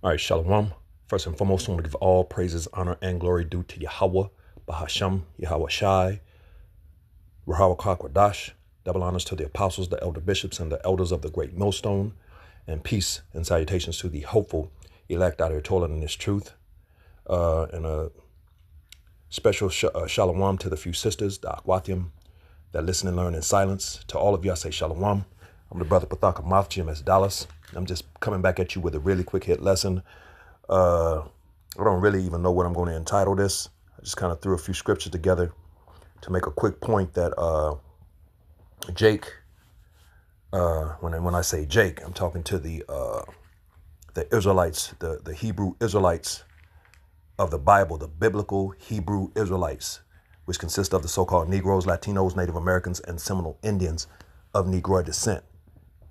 All right, Shalom. First and foremost, I want to give all praises, honor, and glory due to Yahweh, Bahasham, Yahweh Shai, Rahawah Kakwadash. Double honors to the apostles, the elder bishops, and the elders of the great millstone. And peace and salutations to the hopeful elect out here toiling in this truth. And a special shalom to the few sisters, the Akwathium, that listen and learn in silence. To all of you, I say shalom. I'm the brother Pathaka Math, GMS Dallas. I'm just coming back at you with a really quick hit lesson. I don't really even know what I'm going to entitle this. I just kind of threw a few scriptures together to make a quick point that Jake, when I say Jake, I'm talking to the Israelites, the Hebrew Israelites of the Bible, the biblical Hebrew Israelites, which consist of the so-called Negroes, Latinos, Native Americans, and Seminole Indians of Negroid descent.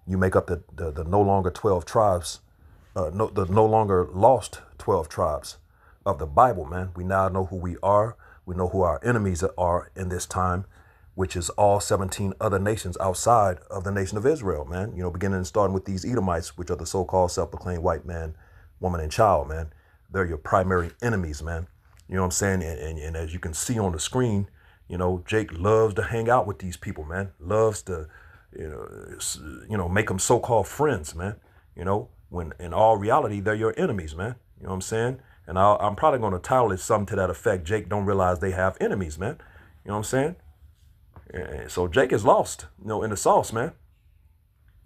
You make up the no longer 12 tribes, the no longer lost 12 tribes of the Bible, man. We now know who we are. We know who our enemies are in this time, which is all 17 other nations outside of the nation of Israel, man. You know, beginning and starting with these Edomites, which are the so-called self-proclaimed white man, woman, and child, man. They're your primary enemies, man. You know what I'm saying? And as you can see on the screen, you know, Jake loves to hang out with these people, man. Loves to, make them so-called friends, man. You know, when in all reality, they're your enemies, man. You know what I'm saying? And I'm probably going to title it something to that effect. Jake don't realize they have enemies, man. You know what I'm saying? And so Jake is lost, you know, in the sauce, man.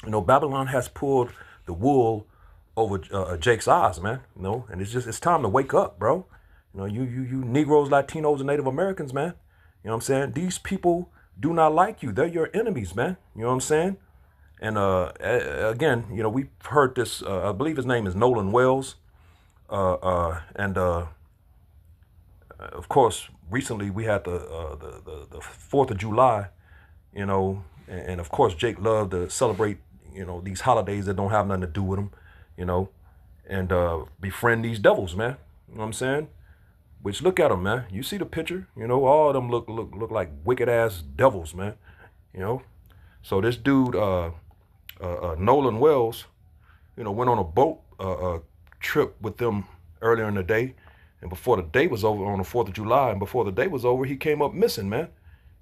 You know, Babylon has pulled the wool over Jake's eyes, man. You know, and it's time to wake up, bro. You know, you Negroes, Latinos, and Native Americans, man. You know what I'm saying? These people do not like you. They're your enemies, man. You know what I'm saying? And again, you know, we've heard this. I believe his name is Nolan Wells. And of course, recently we had the 4th of July. You know, and of course, Jake loved to celebrate, you know, these holidays that don't have nothing to do with him. You know, and befriend these devils, man. You know what I'm saying? Which, look at them, man. You see the picture? You know, all of them look like wicked ass devils, man. You know, so this dude, Nolan Wells, you know, went on a boat trip with them earlier in the day, and before the day was over, on the 4th of July, and before the day was over, he came up missing, man.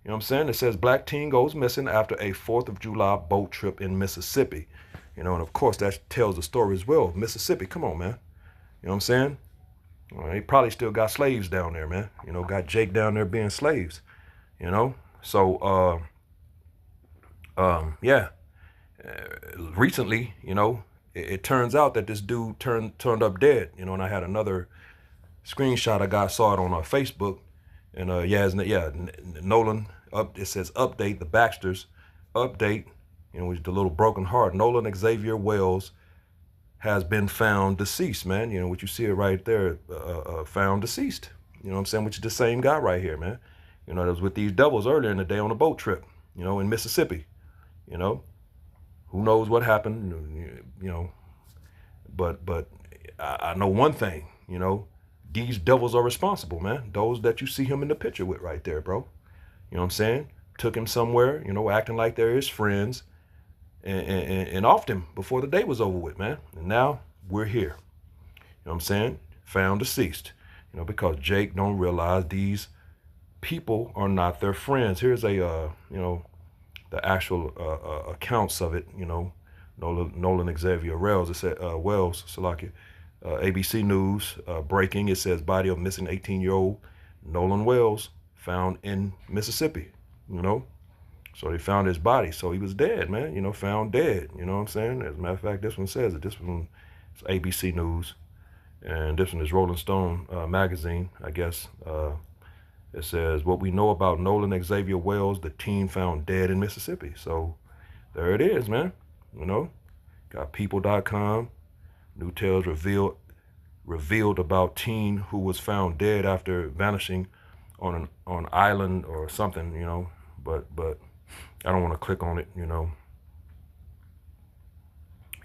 You know what I'm saying? It says black teen goes missing after a 4th of July boat trip in Mississippi. You know, and of course that tells the story as well. Mississippi, come on, man. You know what I'm saying? Well, they probably still got slaves down there, man. You know, got Jake down there being slaves. You know, so yeah. Recently, you know, it turns out that this dude turned up dead. You know, and I had another screenshot. I saw it on Facebook, and Nolan up. It says update the Baxters update. You know, with the little broken heart. Nolan Xavier Wells has been found deceased, man. You know, what you see it right there, found deceased. You know what I'm saying? Which is the same guy right here, man. You know, that was with these devils earlier in the day on a boat trip, you know, in Mississippi. You know, who knows what happened, you know, but I know one thing, you know, these devils are responsible, man. Those that you see him in the picture with right there, bro. You know what I'm saying? Took him somewhere, you know, acting like they're his friends, and offed him before the day was over with, man. And now we're here. You know what I'm saying? Found deceased. You know, because Jake don't realize these people are not their friends. Here's a, you know, the actual accounts of it. You know, Nolan Xavier Wells. It said Wells, Salakia, ABC News breaking. It says body of missing 18-year-old Nolan Wells found in Mississippi. You know. So they found his body. So he was dead, man. You know, found dead. You know what I'm saying? As a matter of fact, this one says it. This one is ABC News. And this one is Rolling Stone magazine, I guess. It says, what we know about Nolan Xavier Wells, the teen found dead in Mississippi. So there it is, man. You know, got people.com. New tales revealed about teen who was found dead after vanishing on an island or something, you know. But I don't want to click on it, you know.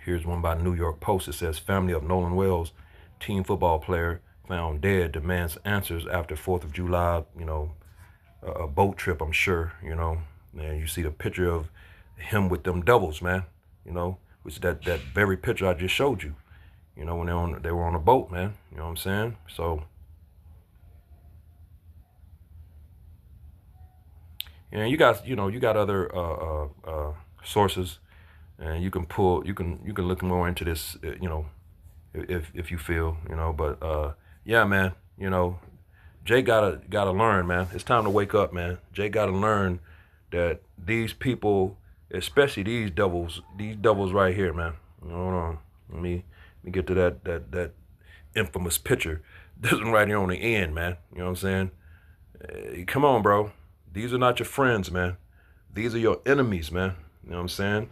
Here's one by New York Post. It says, family of Nolan Wells, teen football player, found dead, demands answers after 4th of July, you know, a boat trip, I'm sure, you know. And you see the picture of him with them devils, man, you know, which that very picture I just showed you. You know, when they were on a boat, man. You know what I'm saying? So, yeah, you got other sources, and you can look more into this, if you feel, But yeah, man, Jay gotta learn, man. It's time to wake up, man. Jay gotta learn that these people, especially these devils right here, man. Hold on, let me get to that infamous picture. This one right here on the end, man. You know what I'm saying? Come on, bro. These are not your friends, man. These are your enemies, man. You know what I'm saying?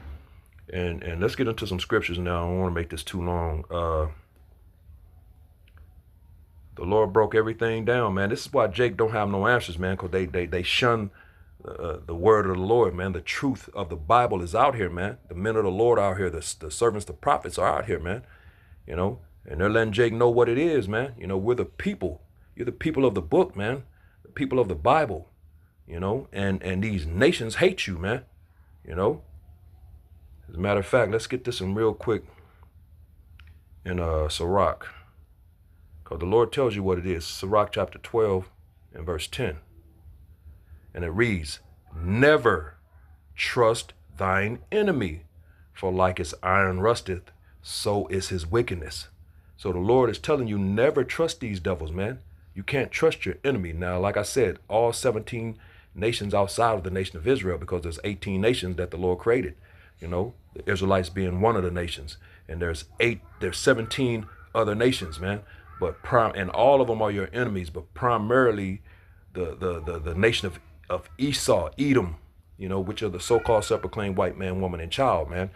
And let's get into some scriptures now. I don't want to make this too long. The Lord broke everything down, man. This is why Jake don't have no answers, man, because they shun the word of the Lord, man. The truth of the Bible is out here, man. The men of the Lord are out here. The servants, the prophets are out here, man. And they're letting Jake know what it is, man. We're the people. You're the people of the book, man. The people of the Bible, and these nations hate you, man. As a matter of fact, let's get this in real quick in Sirach. Because the Lord tells you what it is. Sirach chapter 12 and verse 10. And it reads, never trust thine enemy, for like as iron rusteth, so is his wickedness. So the Lord is telling you, never trust these devils, man. You can't trust your enemy. Now, like I said, all 17 nations outside of the nation of Israel, because there's 18 nations that the Lord created, the Israelites being one of the nations. And there's 17 other nations, man. And all of them are your enemies, but primarily the nation of Esau, Edom, which are the so-called self-proclaimed white man, woman, and child, man.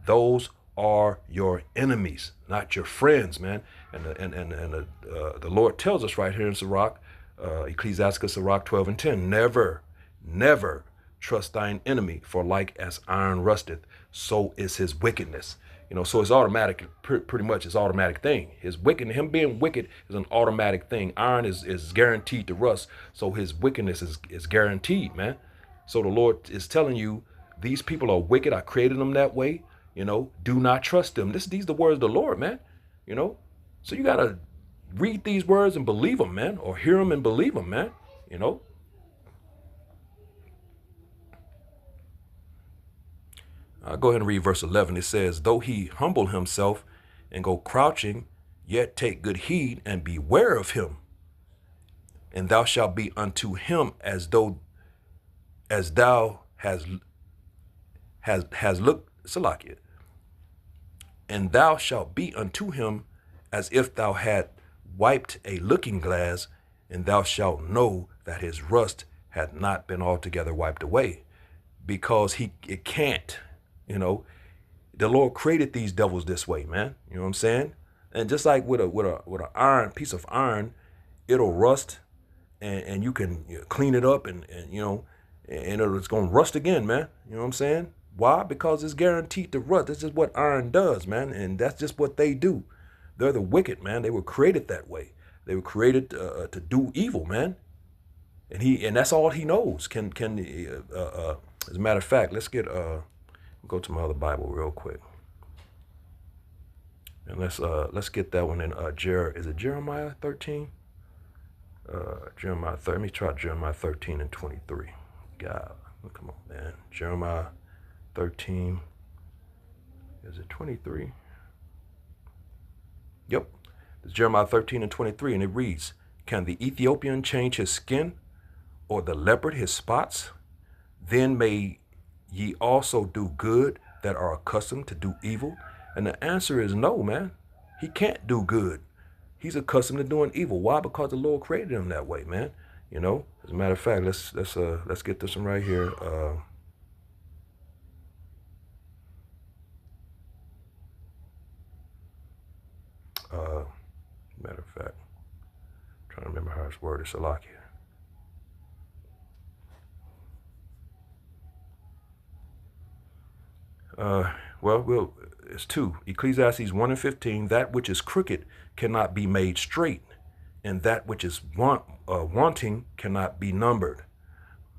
Those are your enemies, not your friends, man. And the Lord tells us right here in Sirach, Ecclesiastes Sirach 12 and 10, never trust thine enemy, for like as iron rusteth, so is his wickedness. So it's automatic, pretty much it's automatic thing. Him being wicked is an automatic thing. Iron is guaranteed to rust, so his wickedness is guaranteed, man. So the Lord is telling you, these people are wicked. I created them that way. Do not trust them. These are the words of the Lord, man. So you got to read these words and believe them, man, or hear them and believe them, man. I'll go ahead and read verse 11. It says, though he humble himself and go crouching, yet take good heed and beware of him. And thou shalt be unto him as thou has looked, Salakia. And thou shalt be unto him as if thou had wiped a looking glass, and thou shalt know that his rust had not been altogether wiped away, because it can't. The Lord created these devils this way, man. You know what I'm saying? And just like with a iron piece of iron, it'll rust, and you can clean it up, and it's gonna rust again, man. You know what I'm saying? Why? Because it's guaranteed to rust. This is what iron does, man, and that's just what they do. They're the wicked, man. They were created that way. They were created to do evil, man. And that's all he knows. As a matter of fact, let's go to my other Bible real quick, and let's get that one in is it Jeremiah 13? Jeremiah 30. Let me try Jeremiah 13 and 23. God, come on, man. Jeremiah 13. Is it 23? Yep. It's Jeremiah 13 and 23, and it reads, can the Ethiopian change his skin, or the leopard his spots? Then may ye also do good that are accustomed to do evil? And the answer is no, man. He can't do good. He's accustomed to doing evil. Why? Because the Lord created him that way, man. As a matter of fact, let's get this one right here. Matter of fact, I'm trying to remember how it's worded. Salakia. Well, it's two. Ecclesiastes 1 and 15, that which is crooked cannot be made straight, and that which is wanting cannot be numbered.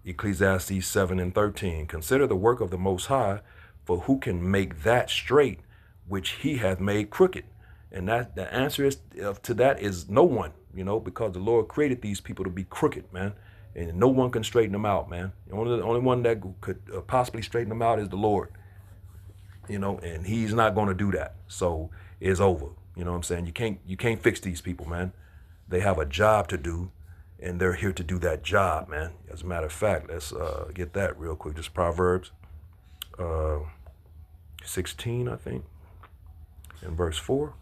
Ecclesiastes 7 and 13, consider the work of the Most High, for who can make that straight which he hath made crooked? And that the answer is to that is no one, because the Lord created these people to be crooked, man. And no one can straighten them out, man. The only one that could possibly straighten them out is the Lord, and he's not going to do that. So it's over. You know what I'm saying? You can't fix these people, man. They have a job to do, and they're here to do that job, man. As a matter of fact, let's get that real quick. Just Proverbs 16, I think, in verse 4.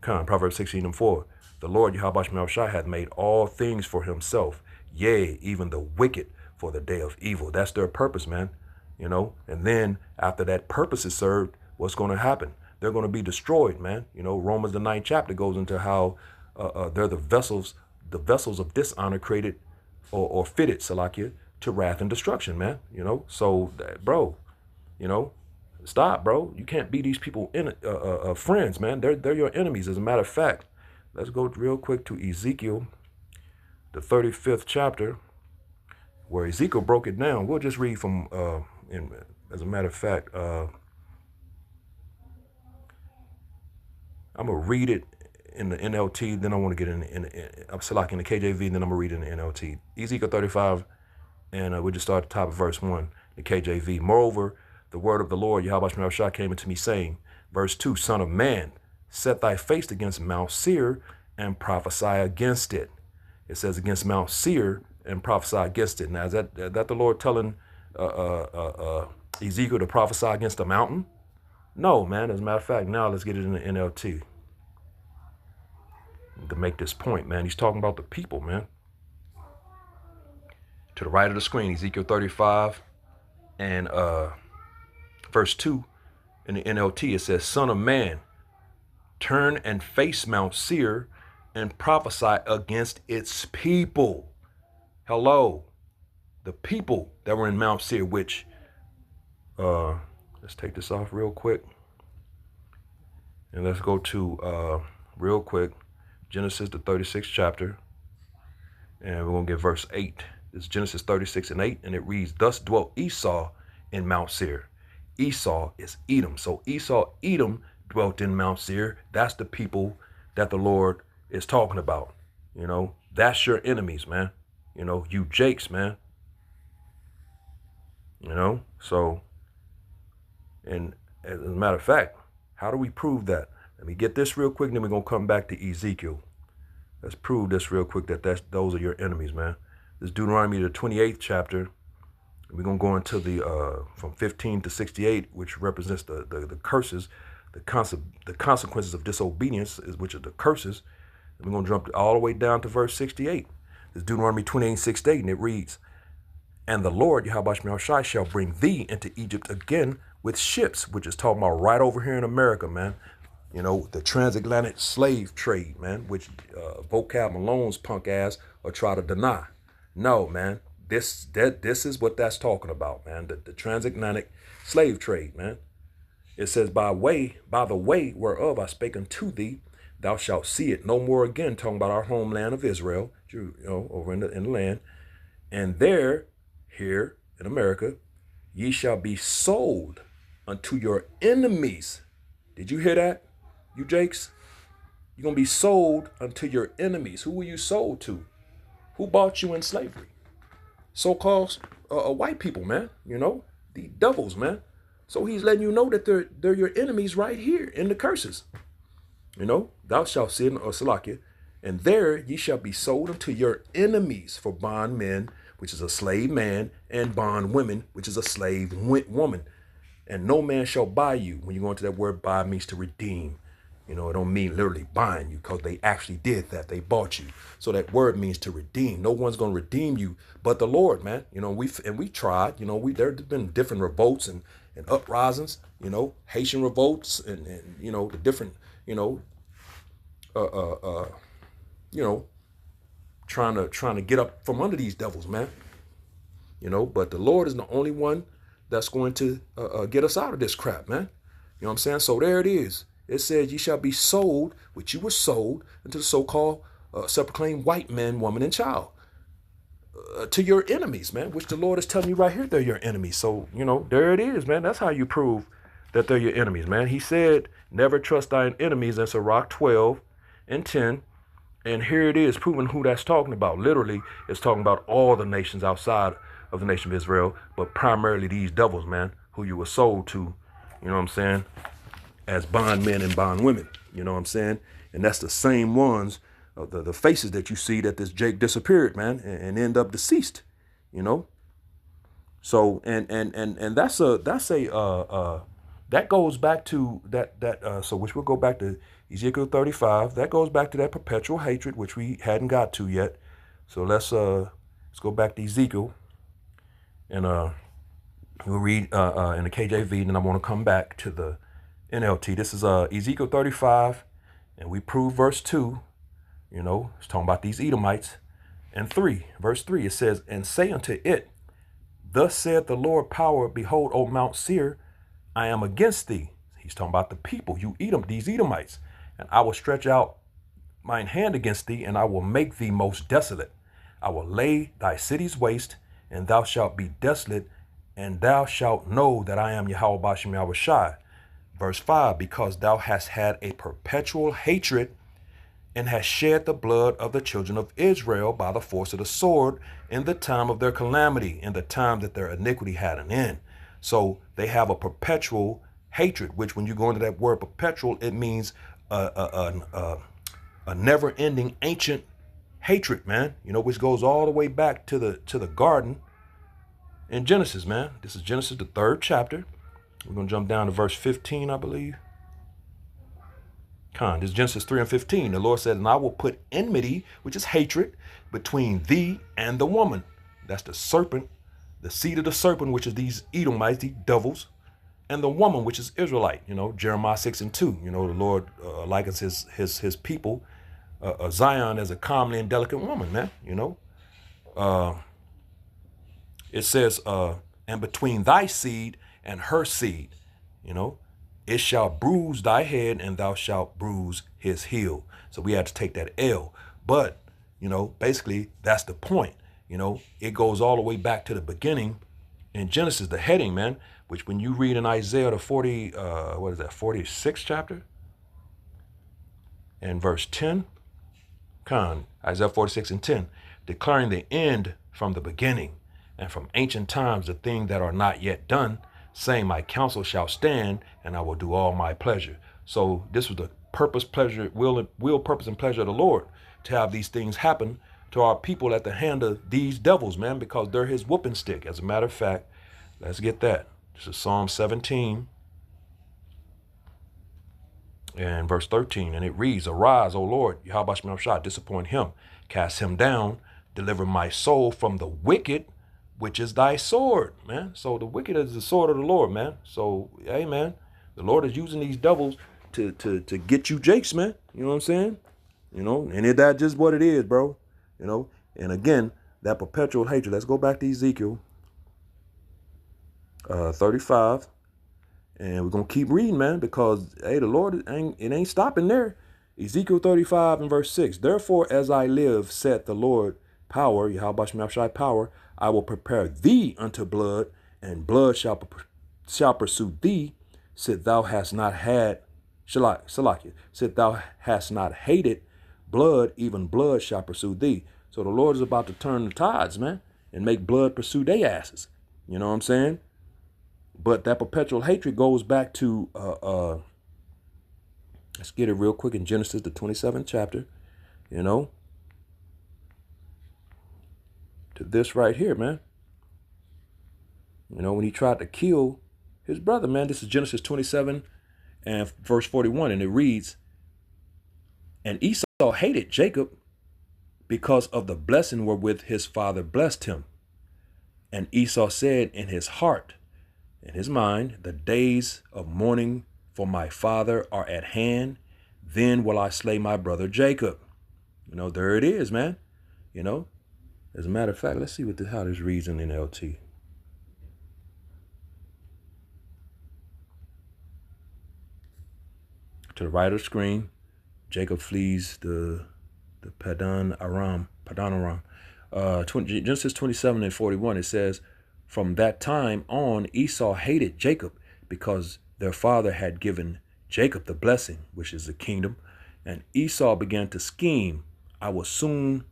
Proverbs 16:4. The Lord Yahweh Shemel Shai hath made all things for himself, yea, even the wicked for the day of evil. That's their purpose, man. And then after that purpose is served, what's going to happen? They're going to be destroyed, man. Romans the 9th chapter goes into how they're the vessels of dishonor created or fitted, Salakia, to wrath and destruction, man. So, bro, stop, bro. You can't be these people friends, man. They're your enemies. As a matter of fact, let's go real quick to Ezekiel, the 35th chapter, where Ezekiel broke it down. We'll just read from, as a matter of fact, I'm going to read it in the NLT, then I want to get in the KJV, then I'm going to read it in the NLT. Ezekiel 35, and we just start at the top of verse 1, the KJV. Moreover, the word of the Lord, Yahweh Shemel Shai, came unto me, saying, verse 2, Son of man, set thy face against Mount Seir and prophesy against it. It says against Mount Seir and prophesy against it. Now, is that the Lord telling Ezekiel to prophesy against the mountain? No, man. As a matter of fact, now let's get it in the NLT to make this point, man. He's talking about the people, man. To the right of the screen, Ezekiel 35 and verse 2 in the NLT, it says, Son of man, turn and face Mount Seir and prophesy against its people. Hello. The people that were in Mount Seir, which, let's take this off real quick. And let's go to, real quick, Genesis, the 36th chapter. And we're going to get verse 8. This is Genesis 36:8. And it reads, Thus dwelt Esau in Mount Seir. Esau is Edom. So Esau, Edom, dwelt in Mount Seir. That's the people that the Lord is talking about. That's your enemies, man. You Jakes, man. So, and as a matter of fact, how do we prove that? Let me get this real quick, and then we're going to come back to Ezekiel. Let's prove this real quick, those are your enemies, man. This is Deuteronomy, the 28th chapter. We're going to go into the, from 15 to 68, which represents the curses, the consequences of disobedience, which are the curses. And we're going to jump all the way down to verse 68. This is Deuteronomy 28:6-8, and it reads, And the Lord, Yahweh Shemel Shai, shall bring thee into Egypt again with ships, which is talking about right over here in America, man. The transatlantic slave trade, man, which Vocab Malone's punk ass will try to deny. No, man, this is what that's talking about, man. The transatlantic slave trade, man. It says, by the way whereof I spake unto thee, thou shalt see it no more again, talking about our homeland of Israel, over in the land. And there, here in America, ye shall be sold unto your enemies. Did you hear that, you Jakes? You're going to be sold unto your enemies. Who were you sold to? Who bought you in slavery? So-called white people, man. The devils, man. So he's letting you know that they're your enemies right here in the curses. Thou shalt see in Salakia, and there ye shall be sold unto your enemies for bondmen, which is a slave man, and bondwomen, which is a slave woman. And no man shall buy you. When you go into that word, buy means to redeem. It don't mean literally buying you, because they actually did that. They bought you. So that word means to redeem. No one's going to redeem you but the Lord, man. We tried. There's been different revolts and uprisings. Haitian revolts and the different trying to get up from under these devils, man. But the Lord is the only one that's going to get us out of this crap, man. You know what I'm saying? So there it is. It says, ye shall be sold, which you were sold, into the so-called self-proclaimed white man, woman, and child. To your enemies, man, which the Lord is telling you right here, they're your enemies. So, there it is, man. That's how you prove that they're your enemies, man. He said, never trust thine enemies in Sirach 12 and 10. And here it is, proving who that's talking about. Literally, it's talking about all the nations outside of the nation of Israel, but primarily these devils, man, who you were sold to, you know what I'm saying, as bondmen and bondwomen, you know what I'm saying? And that's the same ones, the faces that you see that this Jake disappeared, man, and end up deceased, you know? So, and that goes back to so which we'll go back to Ezekiel 35. That goes back to that perpetual hatred, which we hadn't got to yet. So let's go back to Ezekiel, and we'll read in the KJV, and then I want to come back to the NLT. This is Ezekiel 35, and we prove verse 2. You know, it's talking about these Edomites. And 3, verse 3, it says, and say unto it, thus saith the Lord power, behold, O Mount Seir, I am against thee. He's talking about the people, you Edom, these Edomites. And I will stretch out mine hand against thee, and I will make thee most desolate. I will lay thy cities waste, and thou shalt be desolate, and thou shalt know that I am Yahweh Bashem Yahweh Shai. Verse 5, because thou hast had a perpetual hatred, and hast shed the blood of the children of Israel by the force of the sword in the time of their calamity, in the time that their iniquity had an end. So they have a perpetual hatred, which when you go into that word perpetual, it means a never-ending ancient hatred, man. You know, which goes all the way back to the garden in Genesis, man. This is Genesis, the 3rd chapter. We're going to jump down to verse 15, I believe. This is Genesis 3 and 15. The Lord said, and I will put enmity, which is hatred, between thee and the woman. That's the serpent, the seed of the serpent, which is these Edomites, these devils, and the woman, which is Israelite. You know, Jeremiah 6 and 2. You know, the Lord likens his people, Zion, as a comely and delicate woman, man. You know, it says, and between thy seed and her seed, you know, it shall bruise thy head, and thou shalt bruise his heel. So we had to take that L. But, you know, basically, that's the point. You know, it goes all the way back to the beginning in Genesis, the heading, man, which when you read in Isaiah, the 46th chapter, and verse 10, Isaiah 46 and 10, declaring the end from the beginning, and from ancient times the things that are not yet done, saying, my counsel shall stand, and I will do all my pleasure. So this was the purpose, pleasure, will, purpose, and pleasure of the Lord, to have these things happen to our people at the hand of these devils, man, because they're his whooping stick. As a matter of fact, let's get that. This is Psalm 17 and verse 13, and it reads, arise, O Lord, Yahweh Bashem Shah, disappoint him, cast him down, deliver my soul from the wicked, which is thy sword, man. So the wicked is the sword of the Lord, man. So, hey, man, the Lord is using these devils to get you jakes, man. You know what I'm saying? You know, and that's just what it is, bro. You know, and again, that perpetual hatred. Let's go back to Ezekiel 35, and we're going to keep reading, man, because, hey, the Lord, it ain't stopping there. Ezekiel 35 and verse 6, therefore, as I live, saith the Lord, power, Yahweh Bashem Shai, power, I will prepare thee unto blood, and blood shall pursue thee, sit thou hast not had, Salakia, sit thou hast not hated blood, even blood shall pursue thee. So the Lord is about to turn the tides, man, and make blood pursue their asses. You know what I'm saying? But that perpetual hatred goes back to, let's get it real quick in Genesis, the 27th chapter, you know, to this right here, man. You know, when he tried to kill his brother, man. This is Genesis 27 and verse 41, and it reads, and Esau hated Jacob because of the blessing wherewith his father blessed him. And Esau said in his heart, in his mind, the days of mourning for my father are at hand. Then will I slay my brother Jacob. You know, there it is, man. You know, as a matter of fact, let's see how this reads in NLT. To the right of the screen, Jacob flees the Padan Aram. Genesis 27 and 41, it says, from that time on, Esau hated Jacob because their father had given Jacob the blessing, which is the kingdom, and Esau began to scheme, I will soon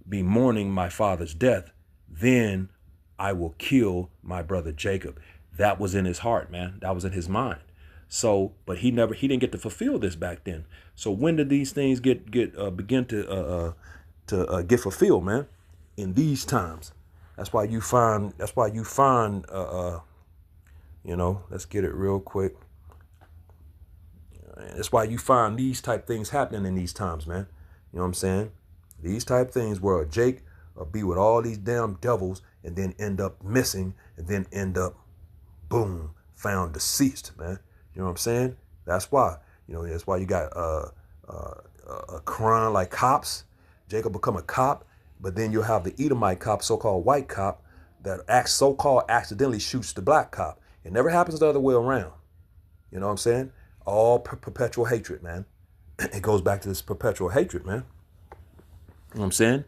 be mourning my father's death, then I will kill my brother Jacob. That was in his heart, man. That was in his mind. So, but he didn't get to fulfill this back then. So when did these things begin to get fulfilled, man? In these times. That's why you find, you know, let's get it real quick. That's why you find these type things happening in these times, man. You know what I'm saying? These type things where Jake will be with all these damn devils and then end up missing and then end up, boom, found deceased, man. You know what I'm saying? That's why, you know, that's why you got a crime like cops. Jacob become a cop, but then you'll have the Edomite cop, so-called white cop, that so-called accidentally shoots the black cop. It never happens the other way around. You know what I'm saying? All perpetual hatred, man. It goes back to this perpetual hatred, man. You know what I'm saying?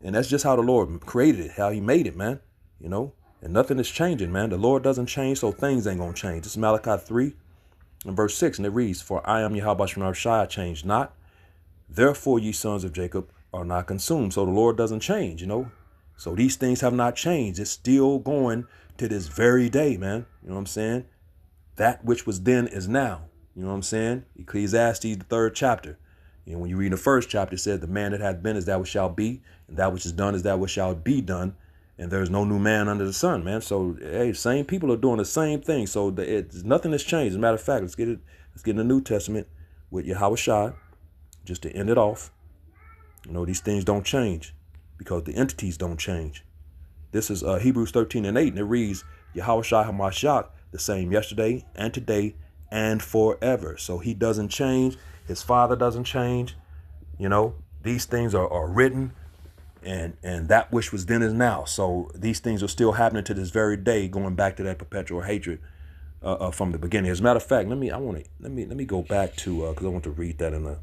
And that's just how the Lord created it, how he made it, man. You know, and nothing is changing, man. The Lord doesn't change, so things ain't going to change. This is Malachi 3 and verse 6, and it reads, For I am Yahweh Shem Shai, I change not. Therefore, ye sons of Jacob are not consumed. So the Lord doesn't change, you know. So these things have not changed. It's still going to this very day, man. You know what I'm saying? That which was then is now. You know what I'm saying? Ecclesiastes, the 3rd chapter. You know, when you read the 1st chapter, it says, the man that hath been is that which shall be, and that which is done is that which shall be done. And there's no new man under the sun, man. So, hey, same people are doing the same thing. So nothing has changed. As a matter of fact, let's get in the New Testament with Yahweh Shai, just to end it off. You know, these things don't change because the entities don't change. This is Hebrews 13 and 8, and it reads, Yahweh Shai HaMashiach, the same yesterday and today and forever. So he doesn't change. His Father doesn't change. You know, these things are written, and that which was then is now. So these things are still happening to this very day, going back to that perpetual hatred from the beginning. As a matter of fact, let me go back to because I want to read that in the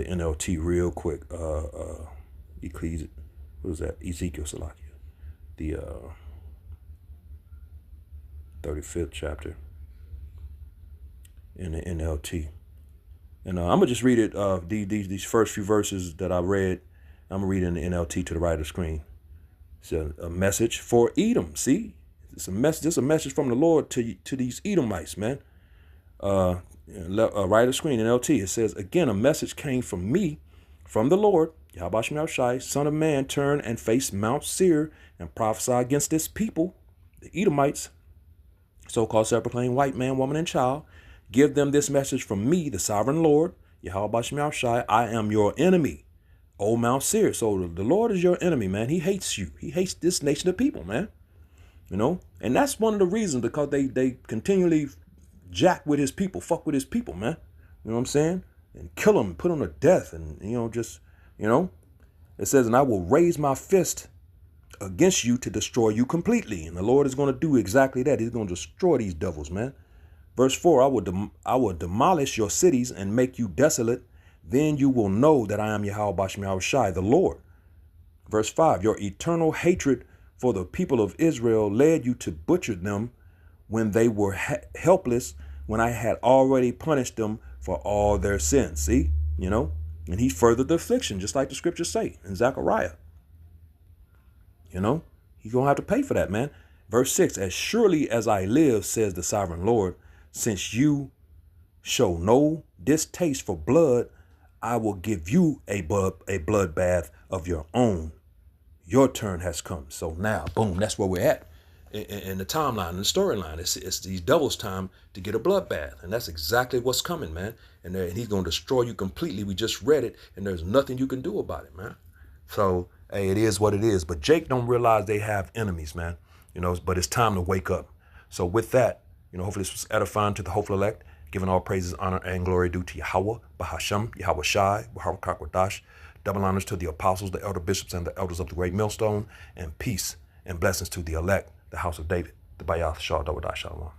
NLT real quick. Ecclesiastes, what is that? Ezekiel Salakia, the 35th chapter in the NLT. And I'm gonna just read it. These first few verses that I read, I'm gonna read it in the NLT to the right of the screen. It's a message for Edom. See, it's a message. It's a message from the Lord to these Edomites, man. Right of the screen, NLT. It says, again, a message came from me, from the Lord, Yahweh Shem Shai, son of man, turn and face Mount Seir and prophesy against this people, the Edomites, so-called self-proclaimed white man, woman, and child. Give them this message from me, the sovereign Lord, Yahweh Shem Shai, I am your enemy, O Mount Seir. So the Lord is your enemy, man. He hates you. He hates this nation of people, man. You know, and that's one of the reasons, because they continually jack with his people, fuck with his people, man. You know what I'm saying? And kill them, put them to death, and, you know, just, you know. It says, and I will raise my fist against you to destroy you completely. And the Lord is going to do exactly that. He's going to destroy these devils, man. Verse 4, I will demolish your cities and make you desolate. Then you will know that I am Yahweh Shem Shai, the Lord. Verse 5, your eternal hatred for the people of Israel led you to butcher them when they were helpless, when I had already punished them for all their sins. See, you know, and he furthered the affliction, just like the scriptures say in Zechariah. You know, he's going to have to pay for that, man. Verse 6, as surely as I live, says the sovereign Lord, since you show no distaste for blood, I will give you a bloodbath of your own. Your turn has come. So now, boom, that's where we're at in the timeline, in the storyline. It's these devils' time to get a bloodbath. And that's exactly what's coming, man. And he's going to destroy you completely. We just read it, and there's nothing you can do about it, man. So, hey, it is what it is. But Jake don't realize they have enemies, man. You know, but it's time to wake up. So with that, you know, hopefully this was edifying to the hopeful elect, giving all praises, honor, and glory due to Yahweh, Bahashem, Yahweh Shai, Bahar Kakwadash. Double honors to the apostles, the elder bishops, and the elders of the great millstone, and peace and blessings to the elect, the house of David, the Bayath Shah Dawadash Shalom.